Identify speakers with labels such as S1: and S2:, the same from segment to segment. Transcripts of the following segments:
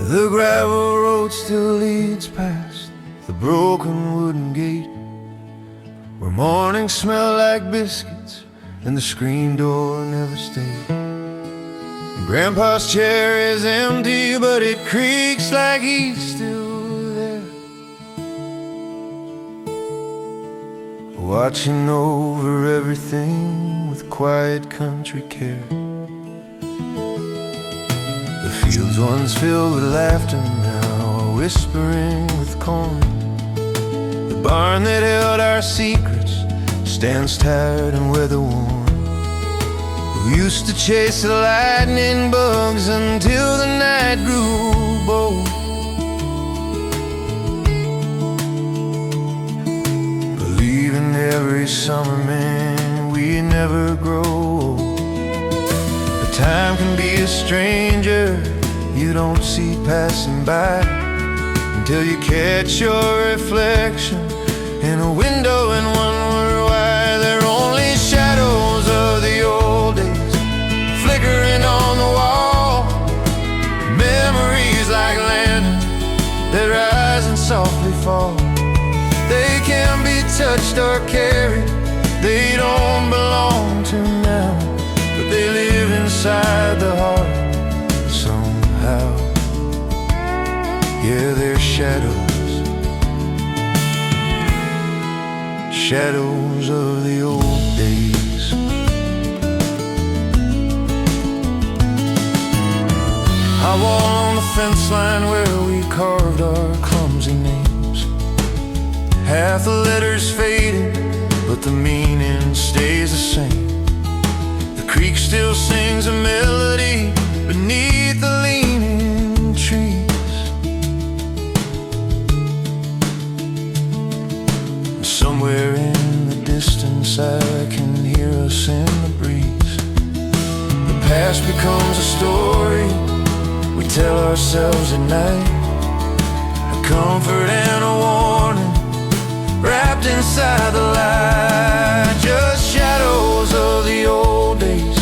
S1: The gravel road still leads past the broken wooden gate, where mornings smell like biscuits and the screen door never stayed. Grandpa's chair is empty, but it creaks like he's still there, watching over everything with quiet country care. The fields once filled with laughter now are whispering with corn. The barn that held our secrets stands tired and weather-worn. We used to chase the lightning bugs until the night grew bold, believing every summer, man, we never grow old. But time can be a stranger you don't see passing by, until you catch your reflection in a window and wonder why they're only shadows of the old days flickering on the wall. Memories like lanterns that rise and softly fall. They can be touched or carried, they don't belong to now, but they live inside the heart somehow. Yeah, they're shadows, shadows of the old days. I wall on the fence line where we carved our clumsy names. Half the letters faded, but the meaning stays the same. The creek still sings a melody beneath the leaning trees. Somewhere in the distance I can hear us in the breeze. The past becomes a story we tell ourselves at night, a comfort and a warning wrapped inside the light. Just shadows of the old days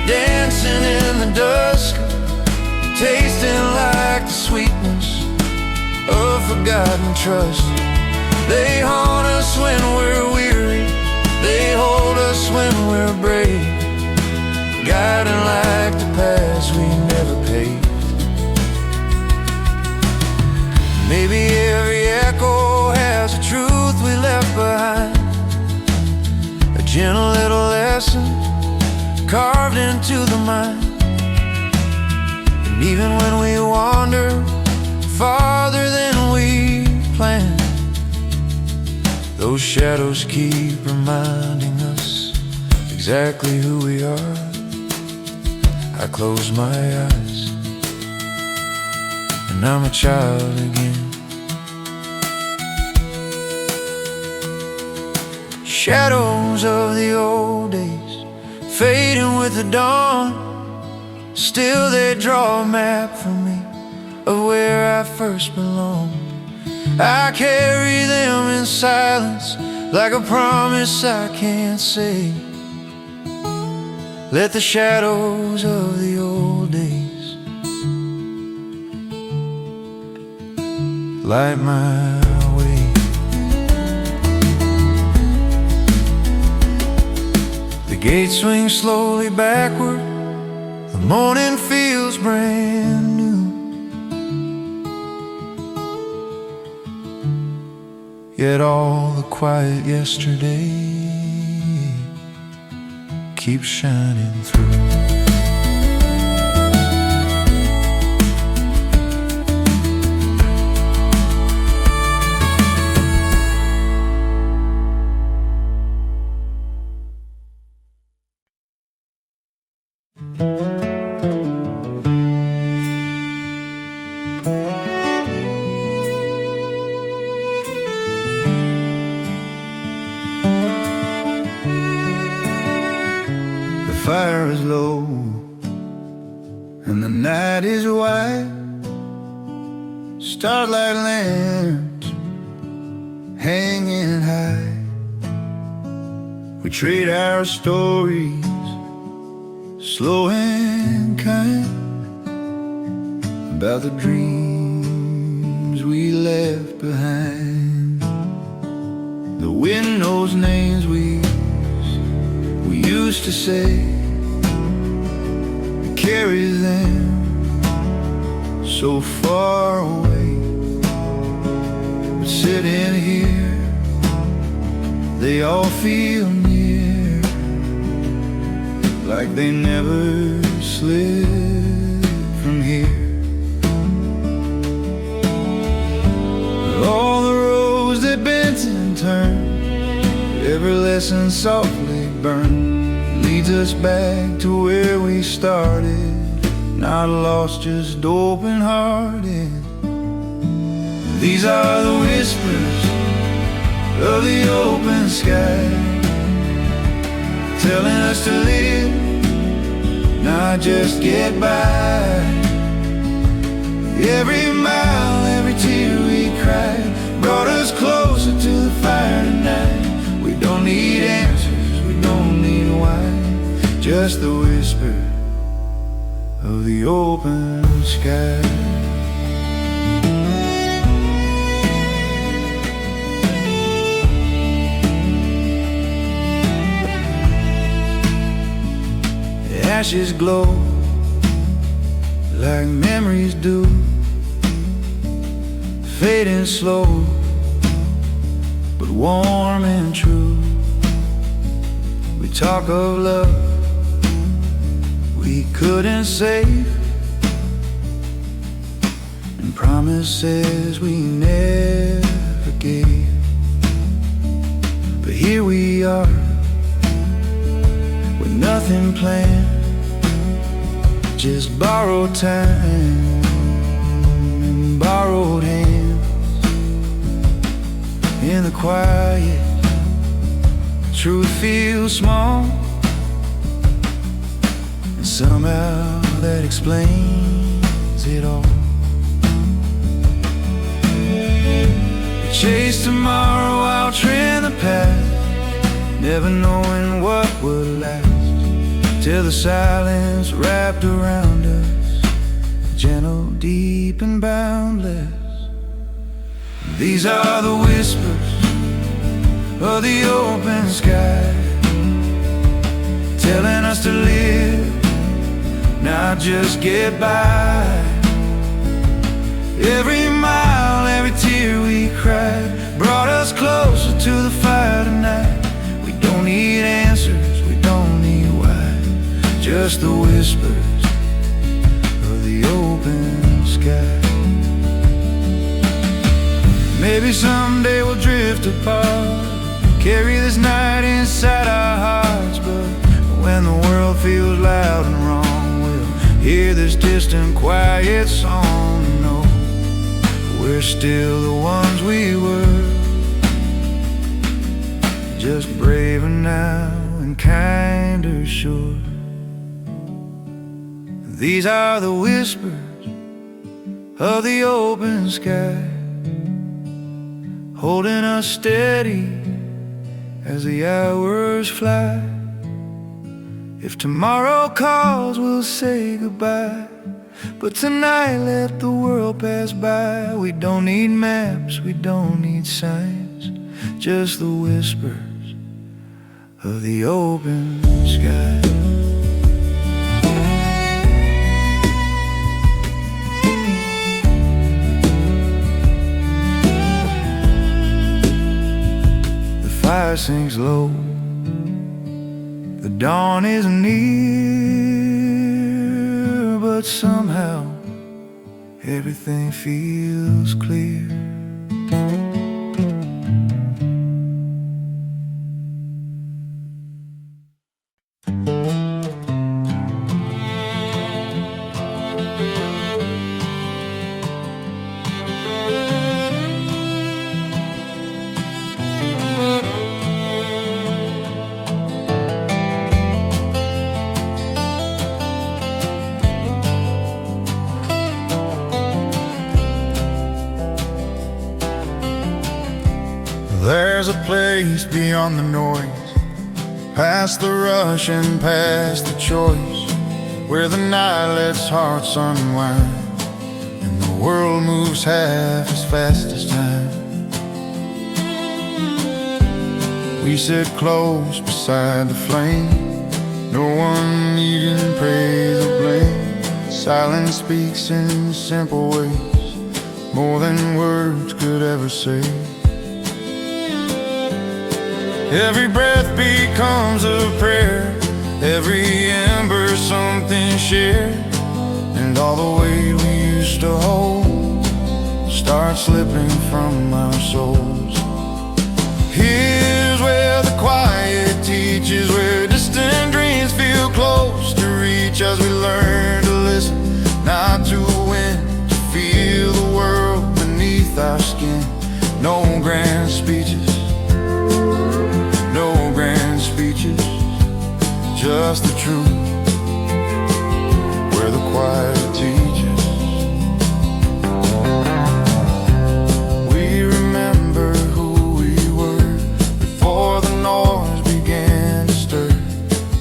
S1: dancing in the dusk, tasting like the sweetness of forgotten trust. They haunt us when we're weary, they hold us when we're brave, guiding like the paths we never paved. Maybe every echo has a truth we left behind, a gentle little lesson carved into the mind. And even when we wander farther than we planned, those shadows keep reminding us exactly who we are. I close my eyes and I'm a child again. Shadows of the old days fading with the dawn, still they draw a map for me of where I first belonged. I carry them in silence like a promise I can't say. Let the shadows of the old days light my way. The gate swings slowly backward, the morning feels brand new. Yet all the quiet yesterday keeps shining through. The fire is low and the night is white, starlight lamps hanging high. We trade our stories, slow and kind, about the dreams memories we left behind. The wind knows names we used to say. We carry them so far away, but sitting here, they all feel near, like they never slid from here. All the roads that bent and turned, every lesson softly burned, leads us back to where we started. Not lost, just open-hearted. These are the whispers of the open sky, telling us to live, not just get by. Every mile, every tear we cried, brought us closer to the fire tonight. We don't need answers, we don't need why, just the whisper of the open sky. The ashes glow like memories do, fading slow, but warm and true. We talk of love we couldn't save, and promises we never gave. But here we are, with nothing planned, just borrowed time and borrowed hands. In the quiet, truth feels small, and somehow that explains it all. We chase tomorrow, I'll trend the past, never knowing what would last, till the silence wrapped around us, gentle, deep, and boundless. These are the whispers of the open sky, telling us to live, not just get by. Every mile, every tear we cried, brought us closer to the fire tonight. We don't need answers, we don't need why, just the whispers of the open sky. Maybe someday we'll drift apart, carry this night inside our hearts, but when the world feels loud and wrong, we'll hear this distant quiet song and know we're still the ones we were, just braver now and kinder sure. These are the whispers of the open sky, holding us steady as the hours fly. If tomorrow calls, we'll say goodbye, but tonight let the world pass by. We don't need maps, we don't need signs, just the whispers of the open sky. Fire sinks low, the dawn is near, but somehow everything feels clear. There's a place beyond the noise, past the rush and past the choice, where the night lets hearts unwind and the world world moves half as fast as time. We sit close beside the flame, no one needing praise or blame. Silence speaks in simple ways, more than words could ever say. Every breath becomes a prayer, every ember something shared, and all the weight we used to hold starts slipping from our souls. Here's where the quiet teaches, where distant dreams feel close to reach, as we learn to listen, not to win, to feel the world beneath our skin. No grand speeches, no grand speeches, just the truth, where the quiet teaches. We remember who we were before the noise began to stir.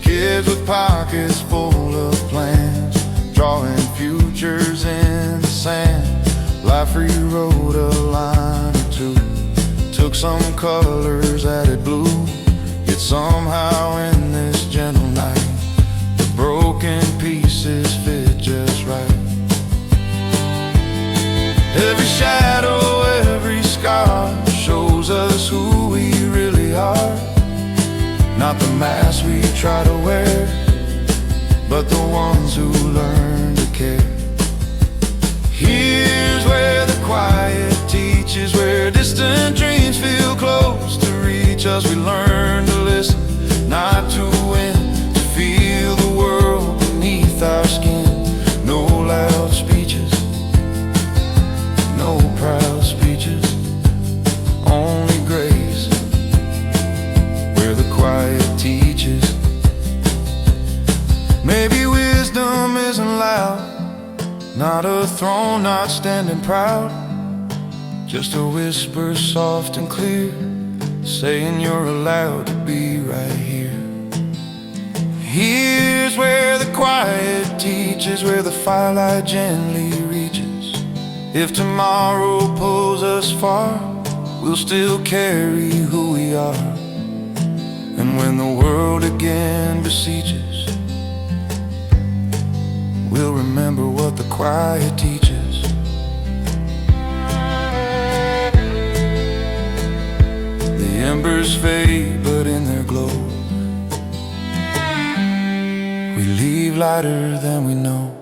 S1: Kids with pockets full of plans, drawing futures in the sand. Life rewrote a line or two, took some colors, added blue. Yet somehow in this gentle night, the broken pieces fit just right. Every shadow, every scar shows us who we really are. Not the masks we try to wear, but the ones who learn to care. Here's where the quiet teaches, where distant dreams feel close to reach, as we learn to listen, not to win, to feel the world beneath our skin. No loud speeches, no proud speeches, only grace, where the quiet teaches. Maybe wisdom isn't loud, not a throne, not standing proud, just a whisper soft and clear, saying you're allowed to be right here. Here's where the quiet teaches, where the firelight gently reaches. If tomorrow pulls us far, we'll still carry who we are. And when the world again besieges, we'll remember what the quiet teaches. The embers fade, but in their glow, we leave lighter than we know.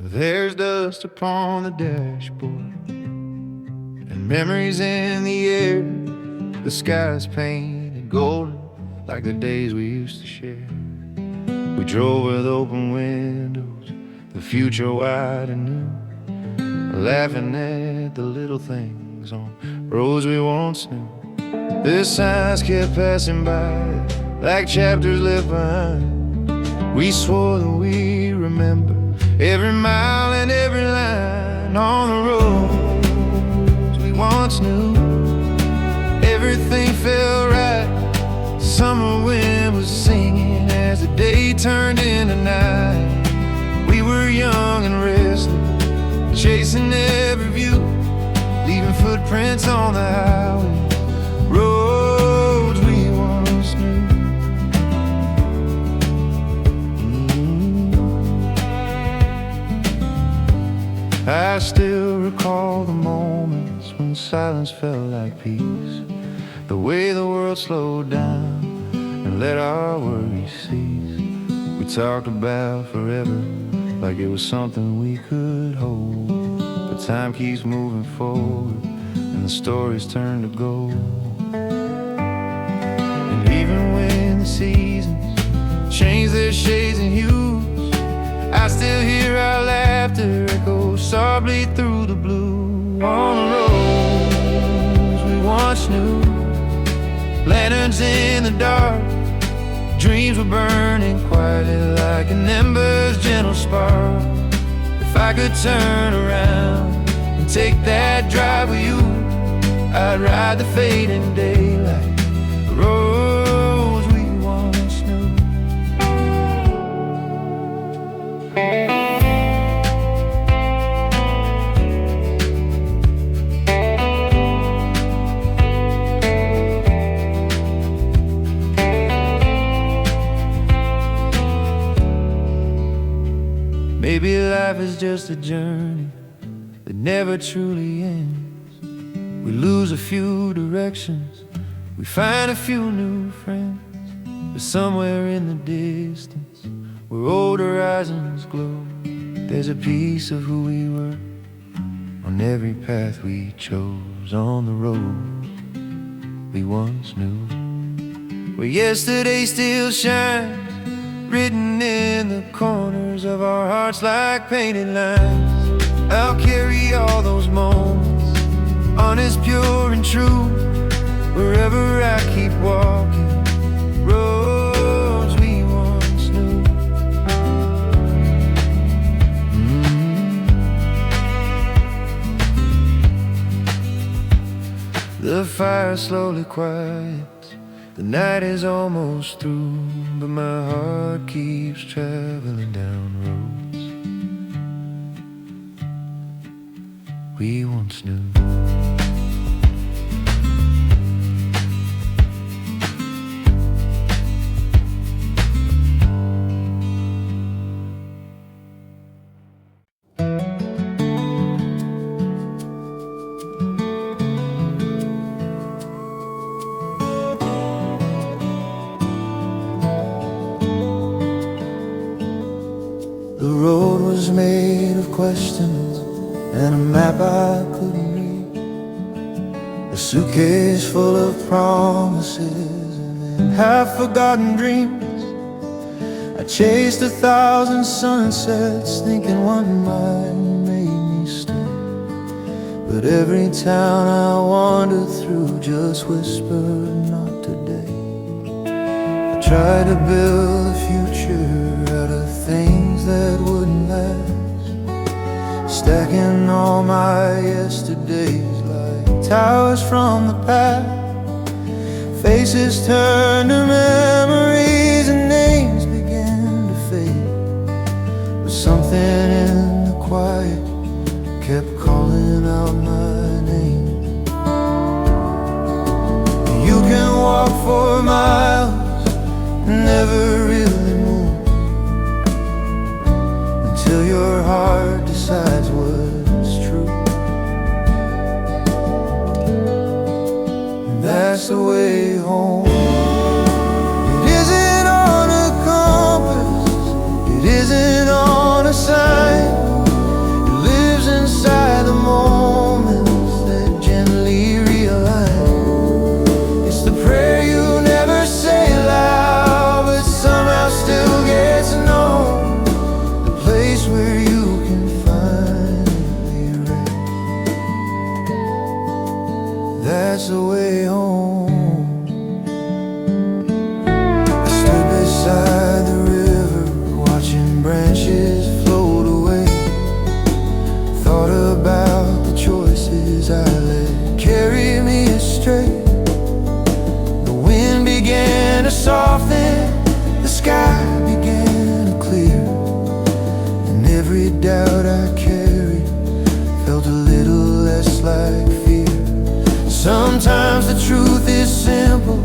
S1: There's dust upon the dashboard and memories in the air. The sky's painted golden like the days we used to share. We drove with open windows, the future wide and new, laughing at the little things on roads we once knew. The signs kept passing by like chapters left behind. We swore that we remember every mile and every line on the roads we once knew. Everything felt right. Summer wind was singing as the day turned into night. We were young and restless, chasing every view, leaving footprints on the highway, roads we once knew. I still recall the moments when silence felt like peace, the way the world slowed down and let our worries cease. We talked about forever like it was something we could hold, but time keeps moving forward and the stories turn to gold. And even when the seasons change their shades and hues, I still hear our laughter echo softly through the blue. on the roads we once knew. Lanterns in the dark, dreams were burning quietly like an ember's gentle spark. If I could turn around and take that drive with you, I'd ride the fading daylight, the roads we once knew. Maybe life is just a journey that never truly ends. We lose a few directions, we find a few new friends, but somewhere in the distance, where old horizons glow, there's a piece of who we were on every path we chose, on the road we once knew. Where yesterday still shines, written in the corners of our hearts like painted lines. I'll carry all those moments, honest, pure and true, wherever I keep walking, roads we once knew. The fire slowly quiets, the night is almost through, but my heart keeps traveling down roads we once knew. The road was made of questions and a map I couldn't read, a suitcase full of promises and half-forgotten dreams. I chased 1,000 sunsets thinking one might make me stay, but every town I wandered through just whispered, not today. I tried to build a future out of things that wouldn't last, stacking all my yesterdays like towers from the past. Faces turned to memories and names began to fade, but something in the quiet kept calling out my name. You can walk for miles and never really move until your heart decides what's true. And that's the way home. It isn't on a compass, it isn't on a sign. It lives inside the moments that gently realign. It's the prayer you never say loud, but somehow still gets known, the place where you can finally rest. That's the way home. I stood beside the river, watching branches float away, thought about the choices I let carry me astray. The wind began to soften, the sky began to clear, and every doubt I carried felt a little less like fear. Sometimes the truth is simple,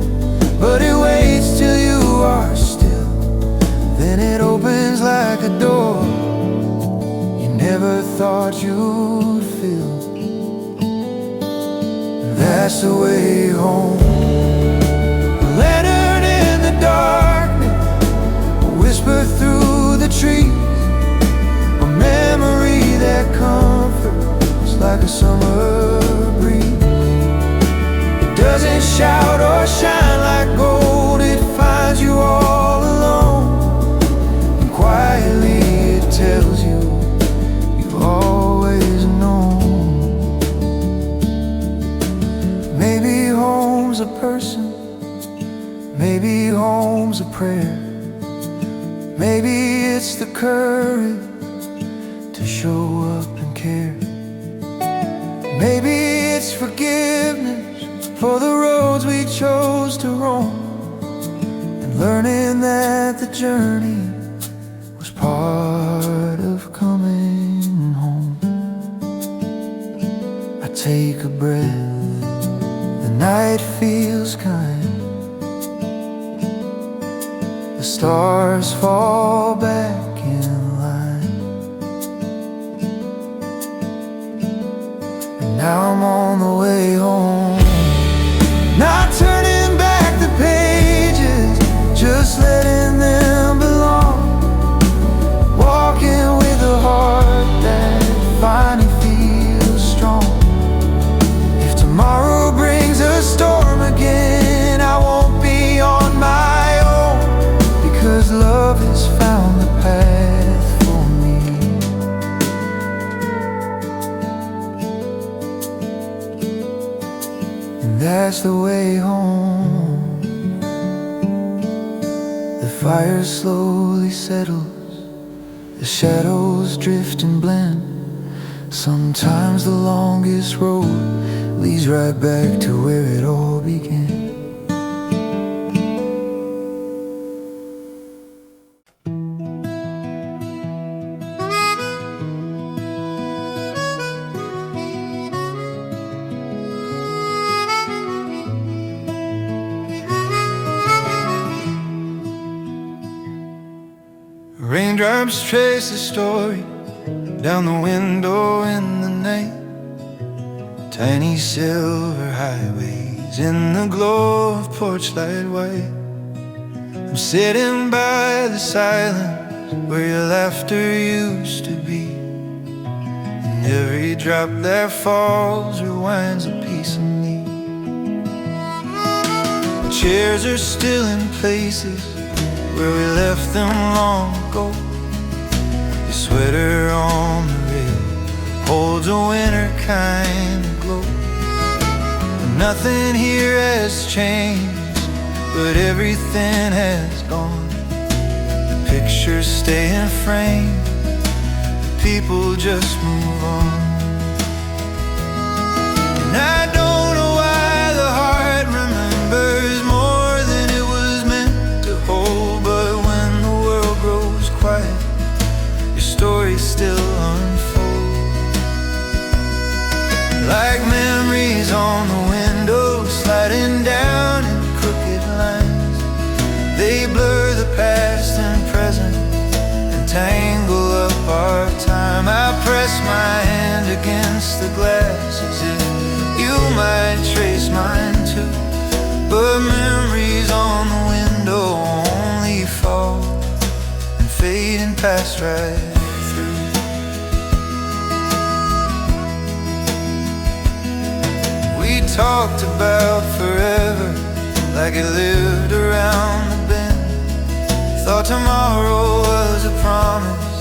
S1: but it waits till you are still. Then it opens like a door you never thought you'd feel. That's the way home. A lantern in the darkness, a whisper through the trees, a memory that comforts like a summer breeze. It doesn't shout or shine like gold, it finds you all alone, and quietly it tells you you've always known. prayer. Maybe it's the courage to show up and care. Maybe it's forgiveness for the roads we chose to roam, and learning that the journey was part of coming home. I take a breath, the night feels kind. The stars fall back in line, and now I'm on the way home. Not turning back the pages, just letting them belong. Walking with a heart that finally feels strong. If tomorrow brings a storm again, I won't be on my own, because love has found the path for me. And that's the way home. The fire slowly settles, the shadows drift and blend. Sometimes the longest road leads right back to where it all began. Raindrops trace a story down the window in the night. Tiny silver highways in the glow of porch light white. I'm sitting by the silence where your laughter used to be, and every drop that falls rewinds a piece of me. The chairs are still in places where we left them long ago. Your sweater on the rail holds a winter kind of glow. Nothing here has changed, but everything has gone. The pictures stay in frame, the people just move on. And I don't know why the heart remembers more than it was meant to hold, but when the world grows quiet, your story still unfolds. Like memories on the window, sliding down in crooked lines. They blur the past and present and tangle up our time. I press my hand against the glass as if you might trace mine too, but memories on the window only fall and fade and pass right through. We talked about forever like it lived around the bend. Thought tomorrow was a promise,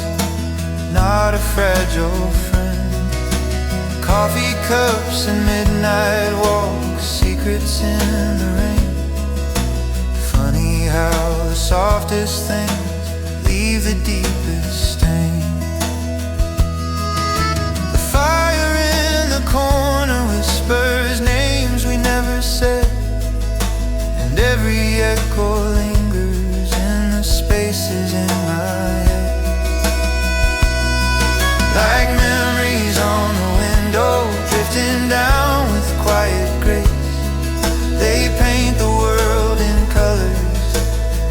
S1: not a fragile friend. Coffee cups and midnight walks, secrets in the rain. Funny how the softest things leave the deepest stain. The fire in the corner whispers names we never said, and every echo lingers in the spaces in my head. Like memories on the window, drifting down with quiet grace. They paint the world in colors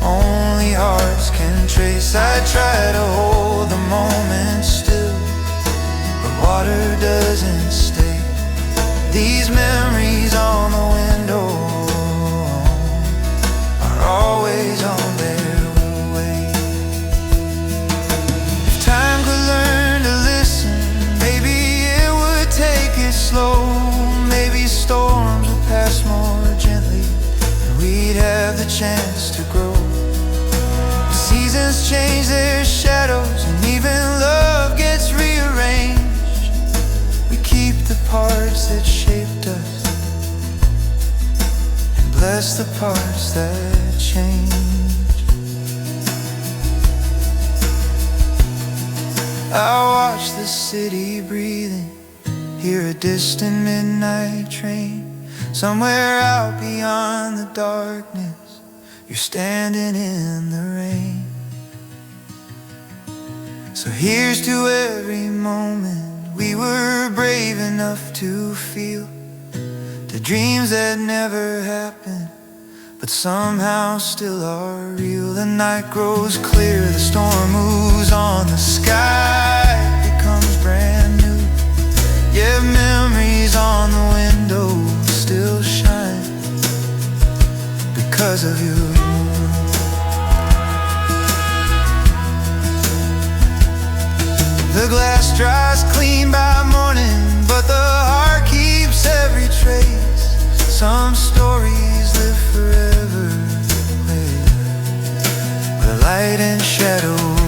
S1: only hearts can trace. I try to hold the moment still, but water doesn't stay. These memories on the window are always on their way. If time could learn to listen, maybe it would take it slow. Maybe storms would pass more gently, and we'd have the chance to grow. The seasons change their shadows, and even love gets rearranged. We keep the parts that shaped us and bless the parts that changed. I watch the city breathing, hear a distant midnight train. Somewhere out beyond the darkness, you're standing in the rain. So here's to every moment we were brave enough to feel, the dreams that never happened but somehow still are real. The night grows clear, the storm moves on, the sky becomes brand new. Yeah, memories on the window still shine because of you. The glass dries clean by morning, but the heart keeps every trace. Some stories live forever, where light and shadow